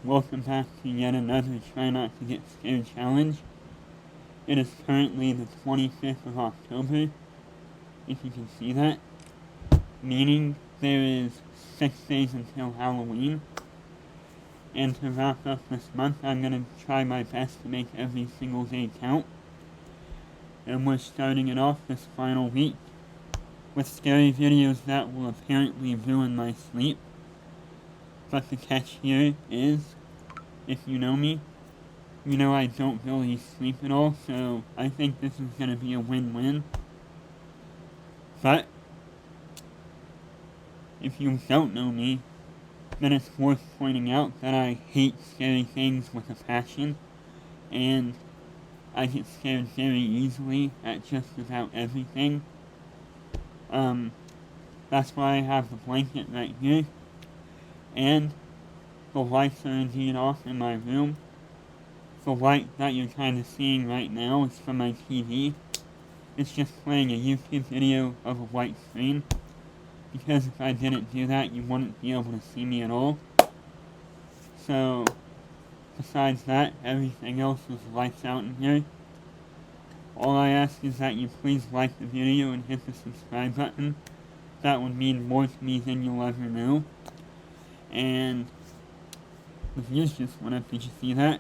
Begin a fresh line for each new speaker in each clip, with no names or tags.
welcome back to yet another Try Not to Get Scared challenge. It is currently the 25th of October, if you can see that, meaning there is 6 days until Halloween. And to wrap up this month, I'm going to try my best to make every single day count. And we're starting it off this final week with scary videos that will apparently ruin my sleep. But the catch here is, if you know me, you know I don't really sleep at all, so I think this is going to be a win-win. But, if you don't know me, then it's worth pointing out that I hate scary things with a passion, and I get scared very easily at just about everything. That's why I have the blanket right here, and the lights are indeed off in my room. The light that you're kind of seeing right now is from my TV. It's just playing a YouTube video of a white screen, because if I didn't do that, you wouldn't be able to see me at all. So, besides that, everything else is lights out in here. All I ask is that you please like the video and hit the subscribe button. That would mean more to me than you'll ever know. And the views just went up, did you see that?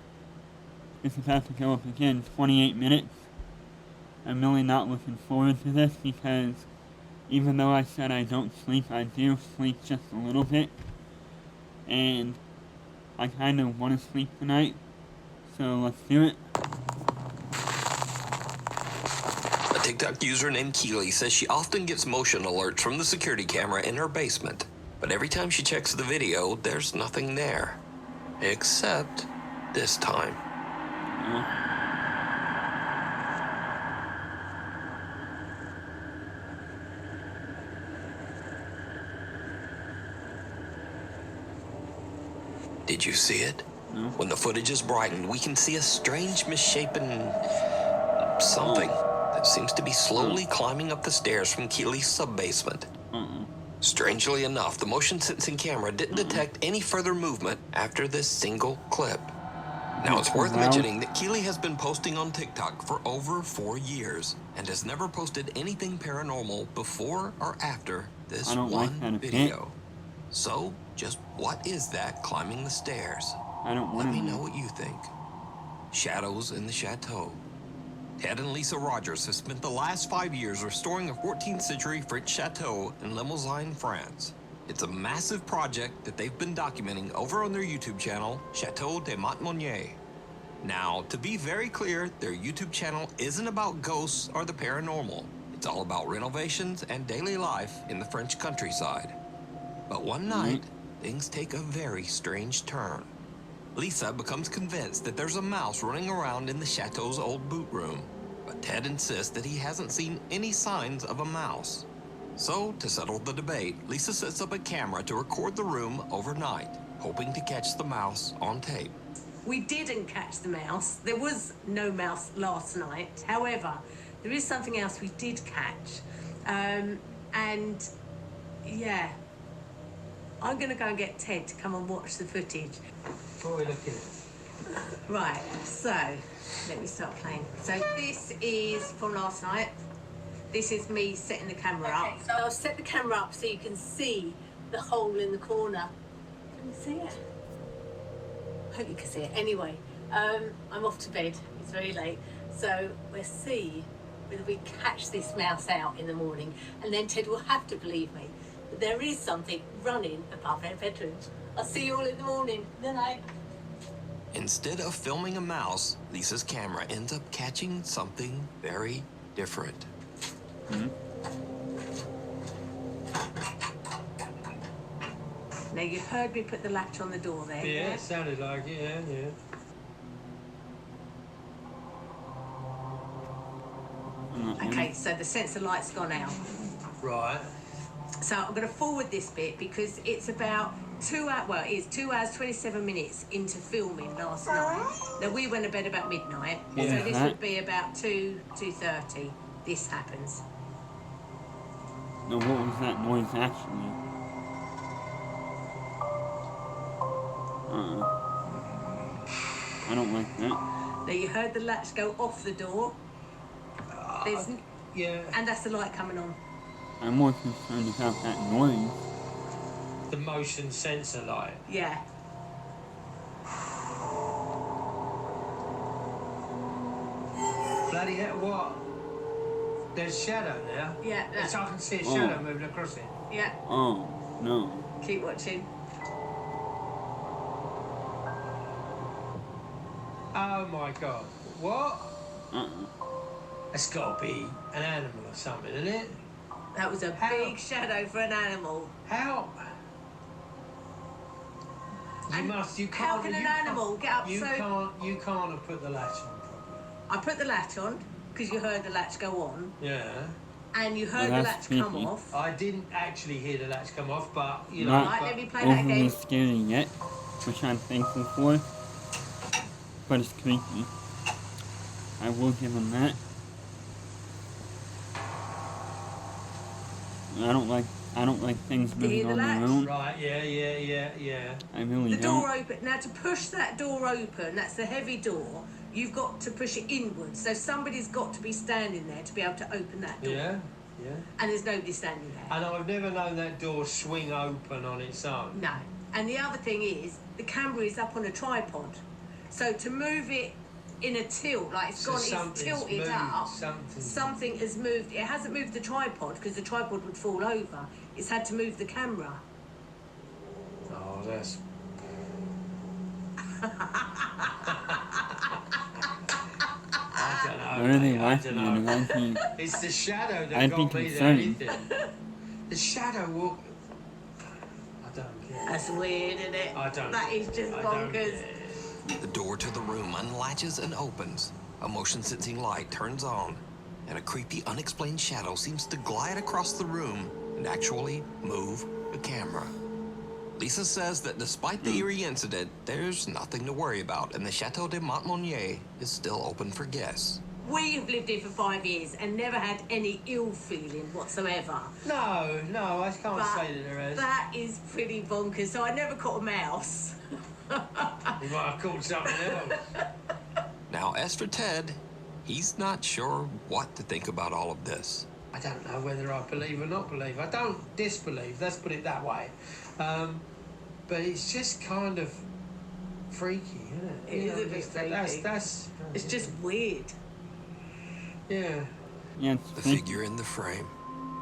It's about to go up again, 28 minutes. I'm really not looking forward to this because even though I said I don't sleep, I do sleep just a little bit. And I kind of want to sleep tonight, so let's do it.
A TikTok user named Keely says she often gets motion alerts from the security camera in her basement. But every time she checks the video, there's nothing there. Except this time. Did you see it?
No.
When the footage is brightened, we can see a strange misshapen something that seems to be slowly climbing up the stairs from Keely's sub-basement. Strangely enough, the motion sensing camera didn't detect any further movement after this single clip. Now it's worth mentioning that Keely has been posting on TikTok for over 4 years and has never posted anything paranormal before or after this one video. So, just what is that climbing the stairs? Let me know what you think. Shadows in the Chateau. Ted and Lisa Rogers have spent the last 5 years restoring a 14th century French chateau in Limousin, France. It's a massive project that they've been documenting over on their YouTube channel, Chateau de Montmonier. Now, to be very clear, their YouTube channel isn't about ghosts or the paranormal. It's all about renovations and daily life in the French countryside. But one night, things take a very strange turn. Lisa becomes convinced that there's a mouse running around in the chateau's old boot room, but Ted insists that he hasn't seen any signs of a mouse. So, to settle the debate, Lisa sets up a camera to record the room overnight, hoping to catch the mouse on tape.
We didn't catch the mouse. There was no mouse last night. However, there is something else we did catch. And yeah, I'm going to go and get Ted to come and watch the footage.
What are we looking at?
Right, so let me start playing. So this is from last night. This is me setting the camera up.
So I'll set the camera up so you can see the hole in the corner. Can you see it? I hope you can see it. Anyway, I'm off to bed. It's very late. So we'll see whether we catch this mouse out in the morning. And then Ted will have to believe me that there is something running above their bedrooms. I'll see you all in the morning. Good night.
Instead of filming a mouse, Lisa's camera ends up catching something very different.
Now you've heard me put the latch on the door there.
Yeah, it sounded like it, yeah.
Okay, so the sensor light's gone out.
Right.
So I'm going to forward this bit because it's about 2 hours, well, it's 2 hours, 27 minutes into filming last night. Now, we went to bed about midnight, so this would be about 2:30. This happens.
Now, what was that noise actually? I don't like that.
Now you heard the latch go off the door. There's
Yeah.
and that's the light coming on.
I'm more concerned about that noise.
The motion sensor light.
Yeah.
Bloody hell, what? There's shadow now.
Yeah.
Yes, I can see a
Oh.
shadow moving across it.
Yeah.
Oh, no.
Keep watching.
Oh my god. What?
Uh-uh.
That's got to be an animal or something, isn't it?
That was a
How?
big shadow for an animal.
How?
And
You
how
can't.
can
you
an
can't-
animal get up
You
so-
can't have put the latch on properly.
I put the latch on because you heard the latch go on,
Yeah.
and you heard
Well,
the
that's
latch come
creepy.
off.
I didn't actually hear the latch come off, but you know.
Not
Right,
but-
let me play that
overly
again.
scary yet, which I'm thankful for. But it's creepy. I will give him that. I don't like things
Do you hear
moving
the
on their
latch?
own.
Right, yeah.
I really
The
don't.
door open. Now to push that door open, that's the heavy door. You've got to push it inwards. So somebody's got to be standing there to be able to open that door.
Yeah.
And there's nobody standing there.
And I've never known that door swing open on its own.
No. And the other thing is, the camera is up on a tripod. So to move it in a tilt, like it's
So
gone, it's
something's
tilted
moved,
up.
something-
has moved. It hasn't moved the tripod because the tripod would fall over. It's had to move the camera.
Oh, that's. I don't know.
What are they
mate, I
laughing
don't
at?
know.
Like he-
It's the shadow that
I'd be
got me there.
concerned.
Anything. The shadow will. I don't get it.
That's weird, isn't it?
I don't.
That
get
is
it.
just
I don't get
bonkers.
it.
The door to the room unlatches and opens. A motion sensing light turns on, and a creepy, unexplained shadow seems to glide across the room and actually move the camera. Lisa says that despite the eerie incident, there's nothing to worry about, and the Chateau de Montmonier is still open for guests.
We have lived here for 5 years and never had any ill feeling whatsoever.
No, I can't
But
say that there is.
that is pretty bonkers. So I never caught a mouse.
You might have called something else.
Now, as for Ted, he's not sure what to think about all of this.
I don't know whether I believe or not believe. I don't disbelieve, let's put it that way. But it's just kind of freaky, isn't it?
It is a bit freaky.
That's
It's just weird.
yeah.
Yeah, it's
The
creepy.
figure in the frame.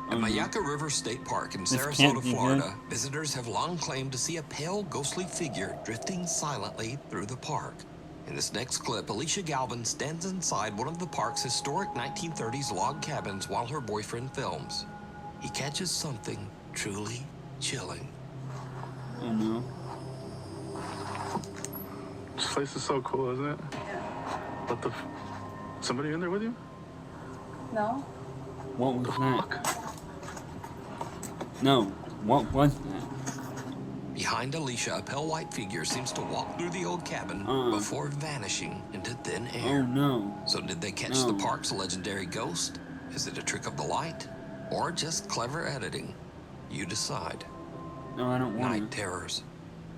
At
Oh, no.
Mayaca River State Park in
This can't
Sarasota,
be good.
Florida, visitors have long claimed to see a pale, ghostly figure drifting silently through the park. In this next clip, Alicia Galvin stands inside one of the park's historic 1930s log cabins while her boyfriend films. He catches something truly chilling.
Oh no.
This place is so cool, isn't it? What the somebody in there with you?
No?
What was that? No. What was that?
Behind Alicia, a pale white figure seems to walk through the old cabin before vanishing into thin
Oh
air.
no.
So did they catch
No.
the park's legendary ghost? Is it a trick of the light? Or just clever editing? You decide.
No, I don't want
Night
it.
terrors.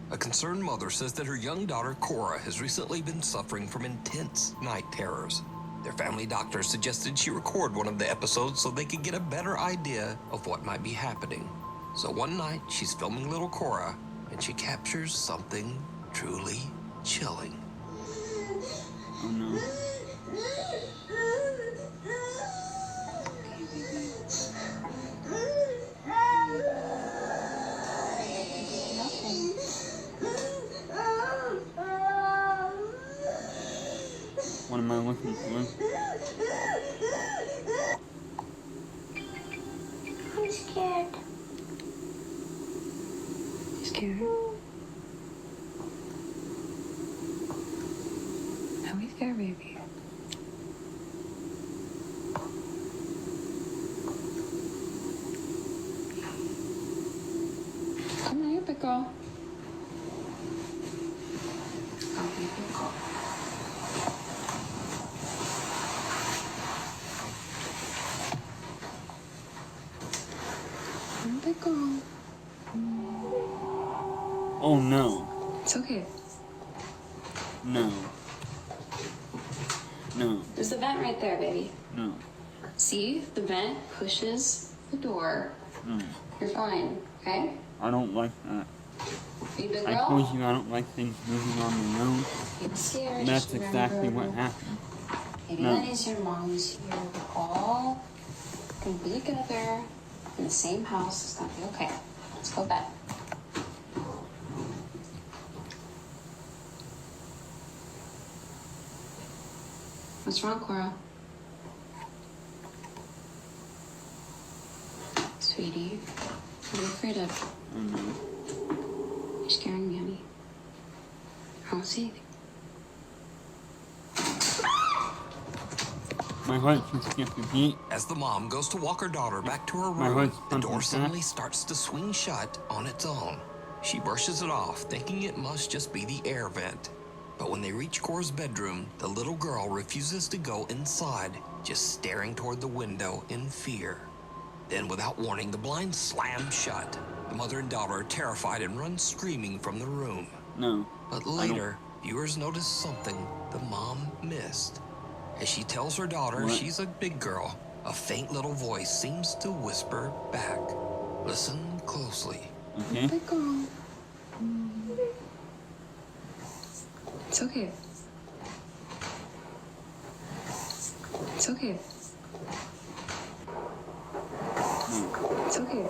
A concerned mother says that her young daughter Cora has recently been suffering from intense night terrors. Their family doctor suggested she record one of the episodes so they could get a better idea of what might be happening. So one night, she's filming little Cora, and she captures something truly chilling.
Oh no. What am I looking for?
I'm scared.
Scared? Are we scared, baby? Come on, you big girl. Oh, baby. Come, big girl.
Oh no.
It's okay.
No. No.
There's the vent right there, baby.
No.
See? The vent pushes the door.
No.
You're fine, okay?
I don't like that.
Are you big
I
girl?
told you I don't like things moving on their own.
You're scared.
And that's
Just
exactly
remember,
what happened.
Maybe
No.
that is your mom's here. We're all gonna be together in the same house. It's gonna be okay. Let's go to bed. What's wrong, Cora? Sweetie, what are you afraid of?
I don't know.
You're scaring me, honey. I don't see anything.
My heart just skipped a beat.
As the mom goes to walk her daughter back to her
My
room,
heart's
the door
pumping
suddenly
fast.
starts to swing shut on its own. She brushes it off, thinking it must just be the air vent. But when they reach Cora's bedroom, the little girl refuses to go inside, just staring toward the window in fear. Then, without warning, the blinds slam shut. The mother and daughter are terrified and run screaming from the room.
No.
But later, viewers notice something the mom missed. As she tells her daughter
What?
she's a big girl, a faint little voice seems to whisper back. Listen closely.
Okay.
Big girl. It's okay. It's okay. It's okay.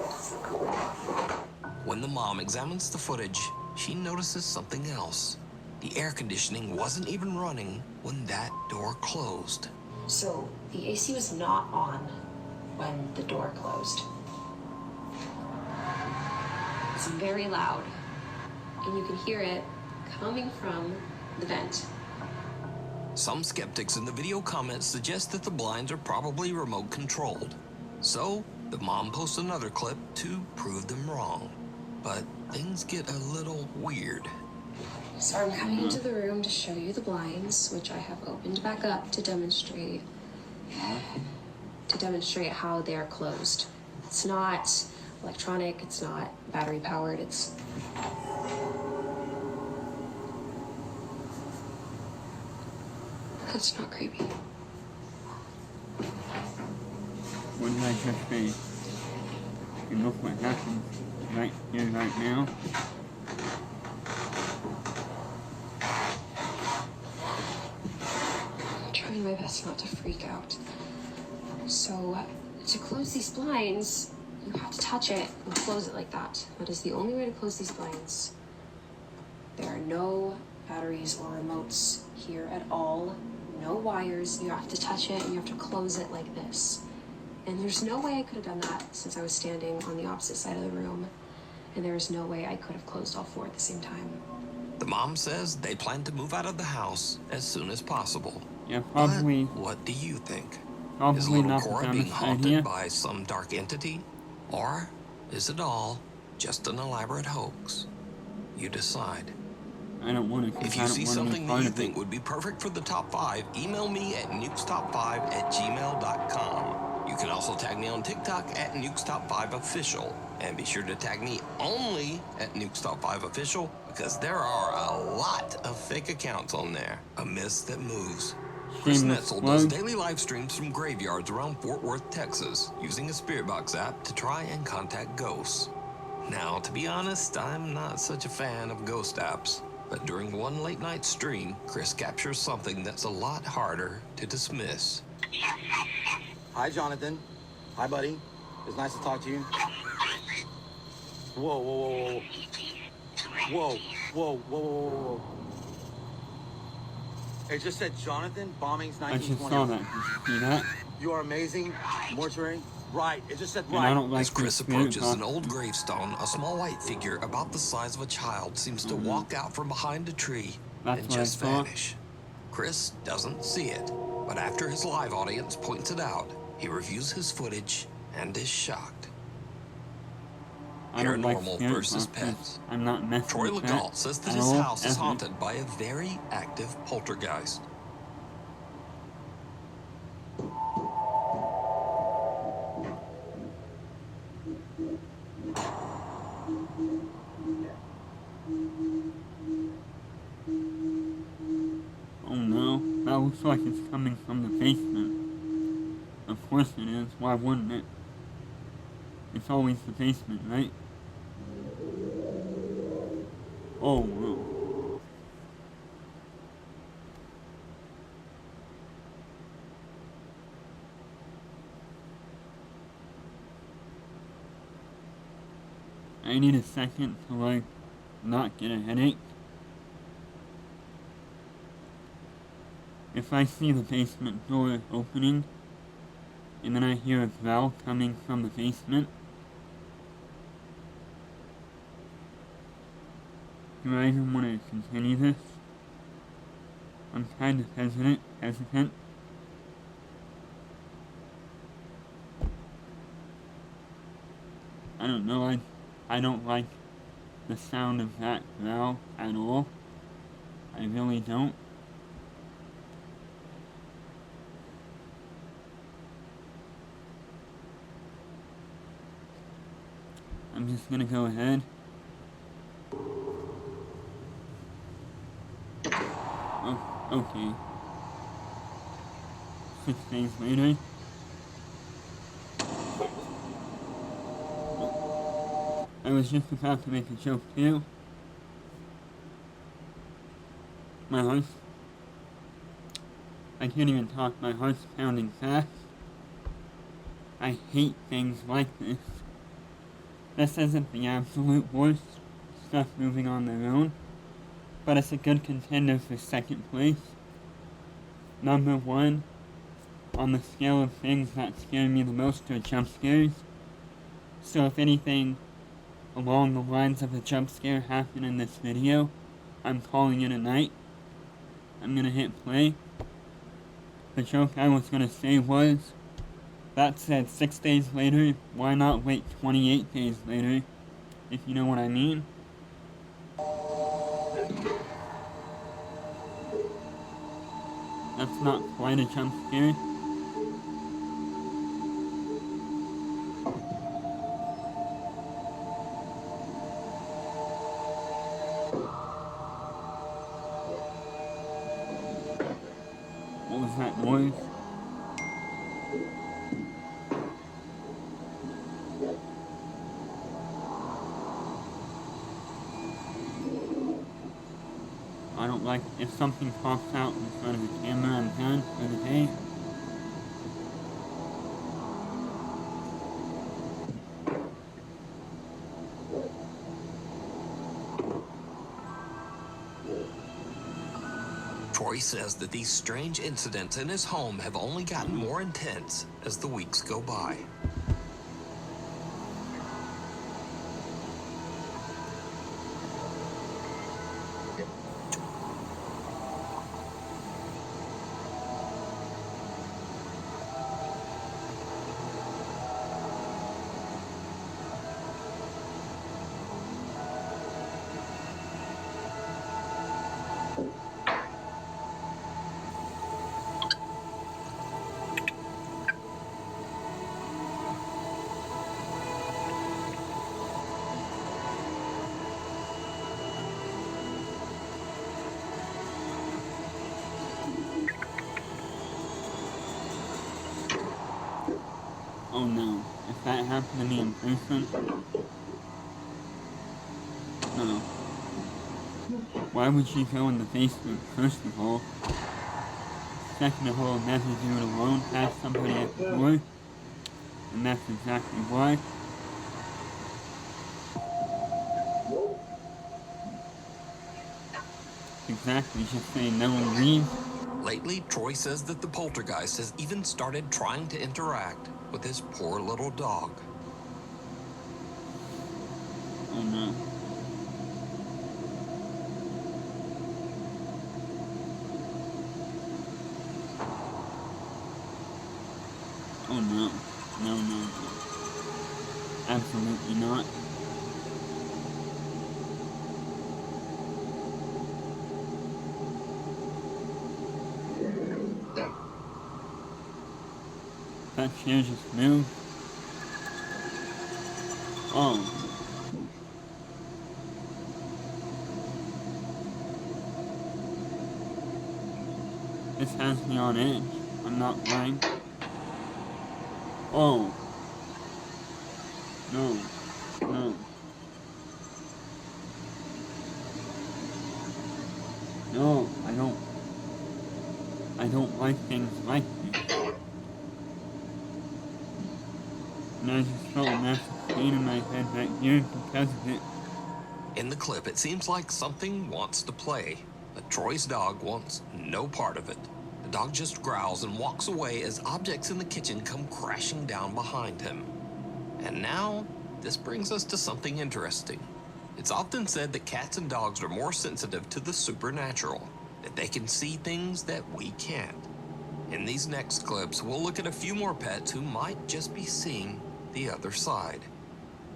When the mom examines the footage, she notices something else. The air conditioning wasn't even running when that door closed.
So, the AC was not on when the door closed. It's very loud, and you can hear it coming from the vent.
Some skeptics in the video comments suggest that the blinds are probably remote controlled. So, the mom posts another clip to prove them wrong. But things get a little weird.
So I'm coming into the room to show you the blinds, which I have opened back up to demonstrate how they're closed. It's not electronic, it's not battery powered, it's that's not creepy.
What did I just say? And look what happens right here, right now.
I'm trying my best not to freak out. So, to close these blinds, you have to touch it and close it like that. That is the only way to close these blinds. There are no batteries or remotes here at all. No wires. You have to touch it and you have to close it like this. And there's no way I could have done that since I was standing on the opposite side of the room. And there is no way I could have closed all four at the same time.
The mom says they plan to move out of the house as soon as possible.
Yeah, probably.
But what do you think? Is
Probably
little
not the
Cora being
dumbest
haunted
idea.
by some dark entity? Or is it all just an elaborate hoax? You decide.
I don't want to.
If you see something that you think would be perfect for the top 5, email me at nukestop5@gmail.com. You can also tag me on TikTok at nukestop5official. And be sure to tag me only at nukestop5official because there are a lot of fake accounts on there. A mist that moves. Chris
Shameless
Netzel does
plug.
daily live streams from graveyards around Fort Worth, Texas, using a Spirit Box app to try and contact ghosts. Now, to be honest, I'm not such a fan of ghost apps. But during one late night stream, Chris captures something that's a lot harder to dismiss.
Hi, Jonathan. Hi, buddy. It's nice to talk to you. Whoa, whoa, whoa, whoa. Whoa, whoa, whoa, whoa, whoa. It just said Jonathan, bombings
I just
1920.
saw that. Did you see that?
You are amazing. Mortuary. Right. It just said
And I
right.
don't like
As Chris
this spirit
approaches
box.
an old gravestone, a small white figure about the size of a child seems to walk out from behind a tree
That's
and
what I
just
thought.
vanish. Chris doesn't see it, but after his live audience points it out, he reviews his footage and is shocked.
I don't like
Paranormal
spirit
versus
boxes.
pets.
I'm not messing
Troy
with
Legault
that
says that
at
his
all,
house is
ever.
haunted by a very active poltergeist.
Oh no, that looks like it's coming from the basement. Of course it is, why wouldn't it? It's always the basement, right? Oh no. I need a second to, like, not get a headache. If I see the basement door opening, and then I hear a growl coming from the basement, do I even want to continue this? I'm kind of hesitant. I don't know, I don't like the sound of that growl at all. I really don't. I'm just gonna go ahead. Oh, okay. 6 days later. I was just about to make a joke too. My heart's... I can't even talk, my heart's pounding fast. I hate things like this. This isn't the absolute worst, stuff moving on their own, but it's a good contender for second place. Number 1, on the scale of things that scare me the most are jump scares. So if anything along the lines of a jump scare happened in this video, I'm calling it a night. I'm gonna hit play. The joke I was gonna say was, that said 6 days later, why not wait 28 days later, if you know what I mean? That's not quite a jump scare. What was that noise? I don't like if something pops out in front of the camera, I'm done for the day.
Troy says that these strange incidents in his home have only gotten more intense as the weeks go by.
Oh no, if that happened to me in person, no. Why would she go in the basement, first of all? Second of all, never do it alone, have somebody at the door, and that's exactly why. Exactly, just saying no one leaves.
Lately, Troy says that the poltergeist has even started trying to interact with his poor little dog.
Oh no. Oh no. No. Absolutely not. That chair just moved. Oh. This has me on edge. I'm not lying. Oh. No. No. No, I don't like things like this. And I just felt a massive pain in my head right here because of it.
In the clip, it seems like something wants to play, but Troy's dog wants no part of it. The dog just growls and walks away as objects in the kitchen come crashing down behind him. And now, this brings us to something interesting. It's often said that cats and dogs are more sensitive to the supernatural, that they can see things that we can't. In these next clips, we'll look at a few more pets who might just be seeing the other side.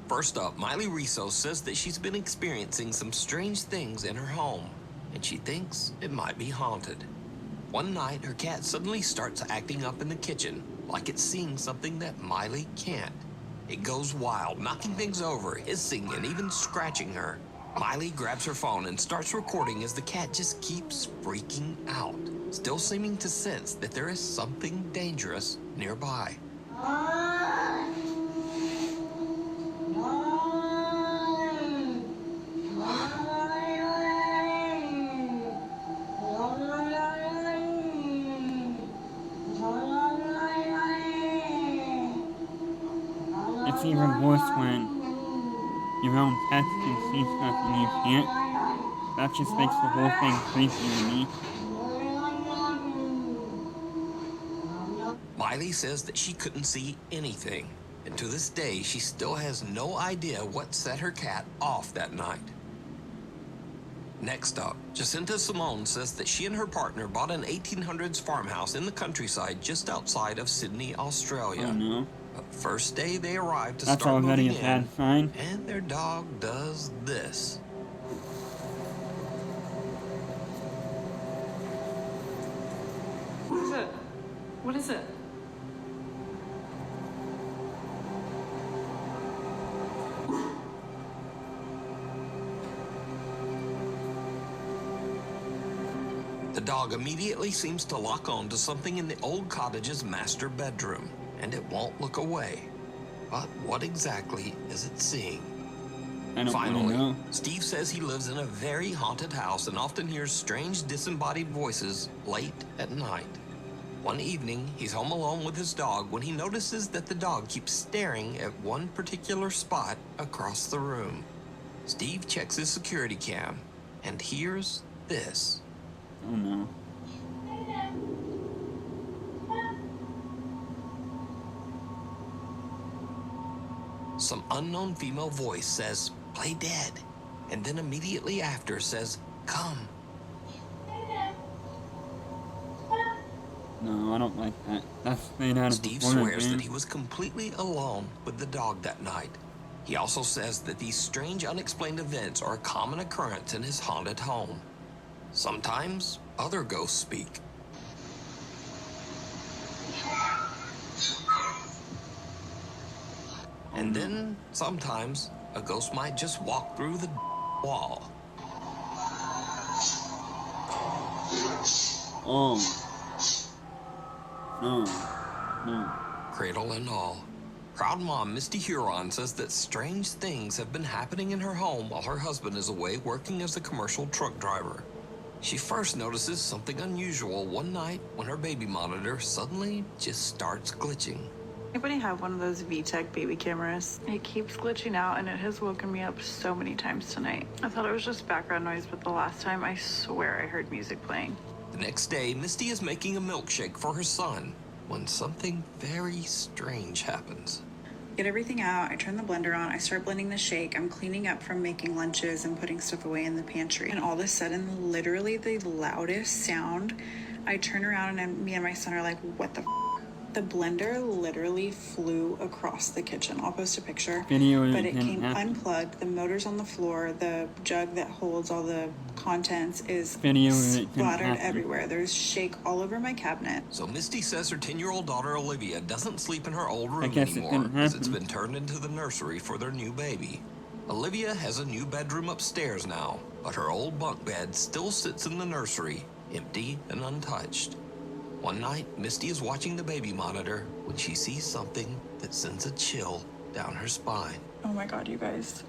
First up, Miley Riso says that she's been experiencing some strange things in her home, and she thinks it might be haunted. One night, her cat suddenly starts acting up in the kitchen, like it's seeing something that Miley can't. It goes wild, knocking things over, hissing, and even scratching her. Miley grabs her phone and starts recording as the cat just keeps freaking out, still seeming to sense that there is something dangerous nearby.
It's even worse when your own pets can see stuff and you can't. That just makes the whole thing creepy to me.
Miley says that she couldn't see anything, and to this day, she still has no idea what set her cat off that night. Next up, Jacinta Simone says that she and her partner bought an 1800s farmhouse in the countryside just outside of Sydney, Australia.
Oh no.
But first day they arrived to
That's
start
already
moving
a bad
in,
sign.
and their dog does this.
What is it? What is it?
The dog immediately seems to lock on to something in the old cottage's master bedroom, and it won't look away. But what exactly is it seeing?
I don't
Finally,
really know.
Steve says he lives in a very haunted house and often hears strange disembodied voices late at night. One evening, he's home alone with his dog when he notices that the dog keeps staring at one particular spot across the room. Steve checks his security cam and hears this.
Oh no.
Some unknown female voice says, "Play dead," and then immediately after says, "Come."
No, I don't like that. That's straight out of
Steve
the horror
swears
game.
that he was completely alone with the dog that night. He also says that these strange unexplained events are a common occurrence in his haunted home. Sometimes other ghosts speak. And then, sometimes, a ghost might just walk through the wall.
Oh. No. No.
Cradle and all. Proud mom Misty Huron says that strange things have been happening in her home while her husband is away working as a commercial truck driver. She first notices something unusual one night when her baby monitor suddenly just starts glitching.
Anybody have one of those VTech baby cameras? It keeps glitching out and it has woken me up so many times tonight. I thought it was just background noise, but the last time I swear I heard music playing.
The next day, Misty is making a milkshake for her son when something very strange happens.
Get everything out, I turn the blender on, I start blending the shake, I'm cleaning up from making lunches and putting stuff away in the pantry. And all of a sudden, literally the loudest sound, I turn around and me and my son are like, what the f***? The blender literally flew across the kitchen. I'll post a picture.
Video
But it
didn't
came
happen.
unplugged, the motor's on the floor, the jug that holds all the contents is
Video didn't
splattered
happen.
everywhere. There's shake all over my cabinet.
So Misty says her 10-year-old daughter Olivia doesn't sleep in her old room
guess it
anymore
didn't
as it's
happen.
been turned into the nursery for their new baby. Olivia has a new bedroom upstairs now, but her old bunk bed still sits in the nursery, empty and untouched. One night, Misty is watching the baby monitor when she sees something that sends a chill down her spine.
Oh my god, you guys.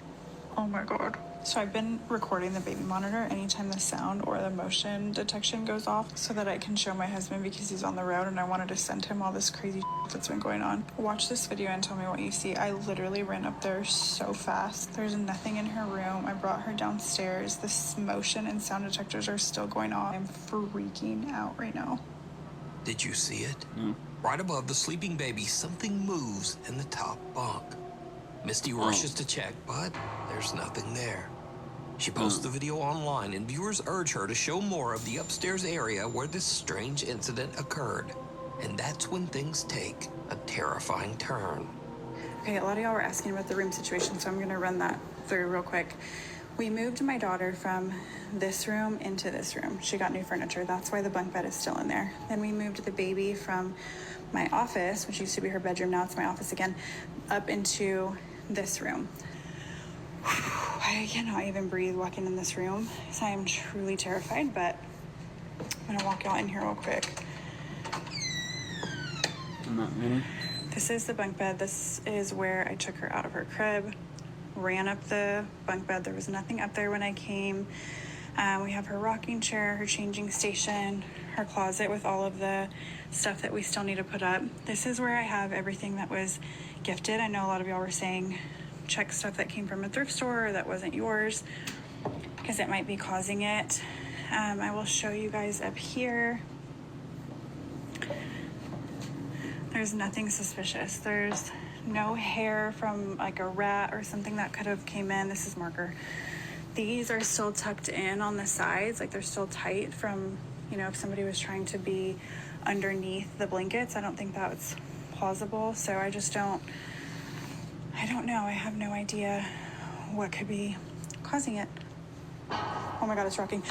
Oh my god. So I've been recording the baby monitor anytime the sound or the motion detection goes off so that I can show my husband because he's on the road and I wanted to send him all this crazy that's been going on. Watch this video and tell me what you see. I literally ran up there so fast. There's nothing in her room. I brought her downstairs. This motion and sound detectors are still going on. I'm freaking out right now.
Did you see it? Right above the sleeping baby, something moves in the top bunk. Misty rushes to check, but there's nothing there. She posts the video online, and viewers urge her to show more of the upstairs area where this strange incident occurred. And that's when things take a terrifying turn.
Okay, a lot of y'all were asking about the room situation, so I'm gonna run that through real quick. We moved my daughter from this room into this room. She got new furniture. That's why the bunk bed is still in there. Then we moved the baby from my office, which used to be her bedroom, now it's my office again, up into this room. I cannot even breathe walking in this room, so I am truly terrified, but I'm gonna walk y'all in here real quick.
I'm not ready.
This is the bunk bed. This is where I took her out of her crib, ran up the bunk bed. There was nothing up there when I came. We have her rocking chair, her changing station, her closet with all of the stuff that we still need to put up. This is where I have everything that was gifted. I know a lot of y'all were saying check stuff that came from a thrift store or that wasn't yours because it might be causing it. I will show you guys up here. There's nothing suspicious. There's no hair from like a rat or something that could have came in. This is marker. These are still tucked in on the sides, like they're still tight from, you know, if somebody was trying to be underneath the blankets. I don't think that's plausible. So I don't know. I have no idea what could be causing it. Oh my God, it's rocking.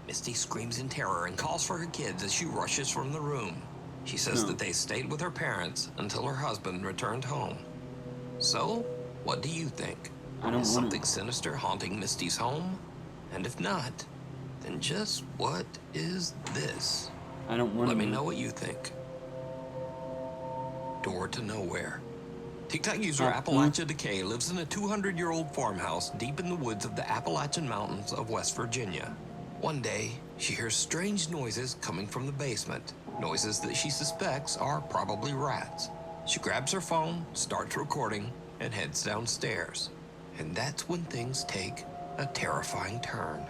Misty screams in terror and calls for her kids as she rushes from the room. She says that they stayed with her parents until her husband returned home. So, what do you think? Is something sinister haunting Misty's home? And if not, then just what is this?
I don't want to.
Let me know what you think. Door to nowhere. TikTok user Appalachia Decay lives in a 200-year-old farmhouse deep in the woods of the Appalachian Mountains of West Virginia. One day, she hears strange noises coming from the basement. Noises that she suspects are probably rats. She grabs her phone, starts recording, and heads downstairs. And that's when things take a terrifying turn.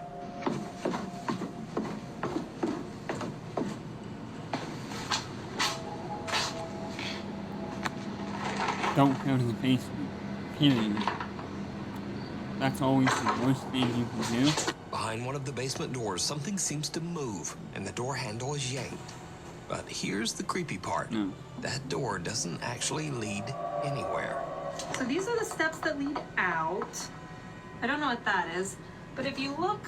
Don't go to the basement. Period. That's always the worst thing you can do.
Behind one of the basement doors, something seems to move, and the door handle is yanked. But here's the creepy part. That door doesn't actually lead anywhere.
So these are the steps that lead out. I don't know what that is, but if you look,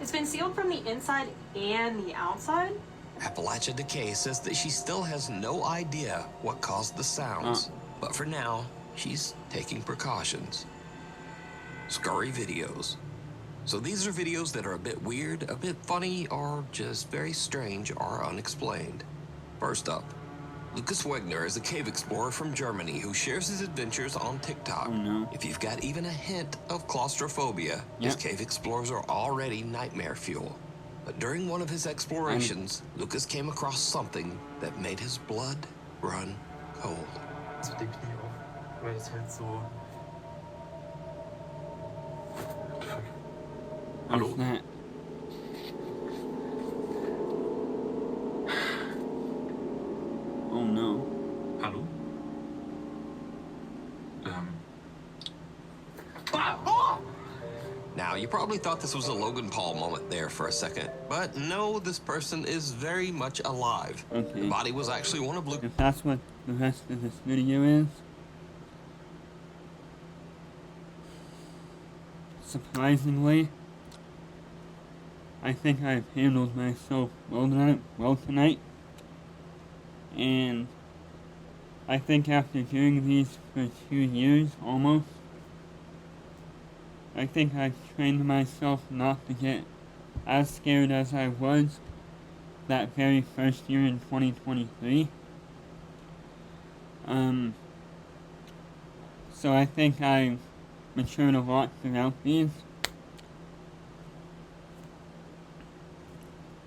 it's been sealed from the inside and the outside.
Appalachia Decay says that she still has no idea what caused the sounds. But for now, she's taking precautions. Scurry videos. So these are videos that are a bit weird, a bit funny, or just very strange or unexplained. First up, Lucas Wegner is a cave explorer from Germany who shares his adventures on TikTok. If you've got even a hint of claustrophobia, his cave explorers are already nightmare fuel. But during one of his explorations, Lucas came across something that made his blood run cold.
Mit den Knie auf, weil es halt so.
Hallo?
Oh no.
Hallo?
Now, you probably thought this was a Logan Paul moment there for a second, but no, this person is very much alive.
Okay.
The body was actually one of Luke.
If that's what the rest of this video is, surprisingly, I think I've handled myself well tonight, and I think after doing these for 2 years almost, I think I've trained myself not to get as scared as I was that very first year in 2023. So I think I've matured a lot throughout these.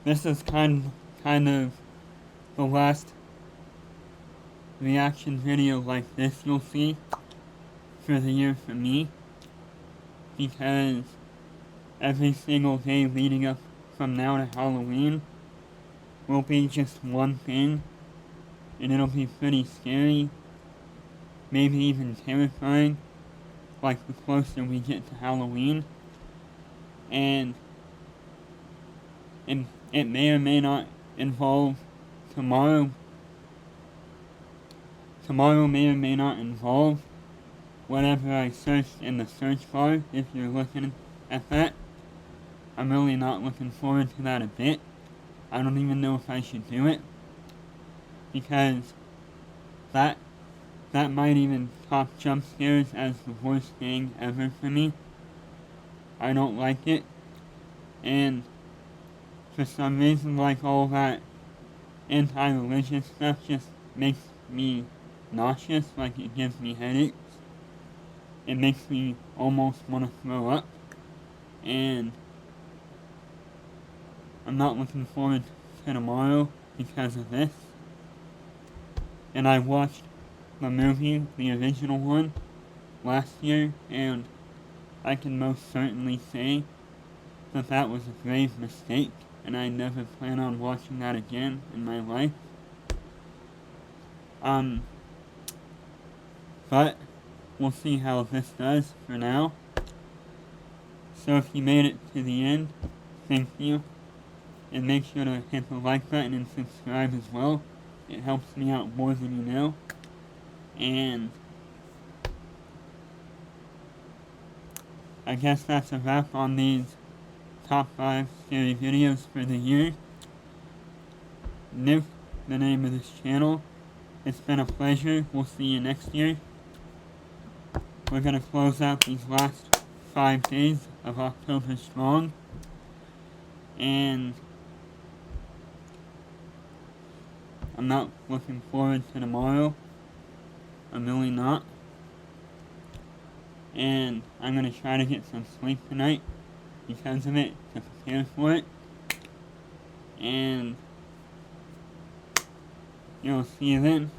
This is kind of the last reaction video like this you'll see for the year for me, because every single day leading up from now to Halloween will be just one thing, and it'll be pretty scary, maybe even terrifying, like the closer we get to Halloween. And it may or may not involve tomorrow. Tomorrow may or may not involve whatever I searched in the search bar, if you're looking at that. I'm really not looking forward to that a bit. I don't even know if I should do it, because that might even top jump scares as the worst thing ever for me. I don't like it, and for some reason, like, all that anti-religious stuff just makes me nauseous, like it gives me headaches. It makes me almost want to throw up, and I'm not looking forward to tomorrow because of this. And I watched the movie, the original one, last year, and I can most certainly say that that was a grave mistake, and I never plan on watching that again in my life. But we'll see how this does for now. So if you made it to the end, thank you. And make sure to hit the like button and subscribe as well. It helps me out more than you know. And I guess that's a wrap on these top 5 scary videos for the year. Nuke, the name of this channel. It's been a pleasure. We'll see you next year. We're going to close out these last 5 days of October strong. And I'm not looking forward to tomorrow. I'm really not. And I'm going to try to get some sleep tonight because of it, to prepare for it. And you'll see you then.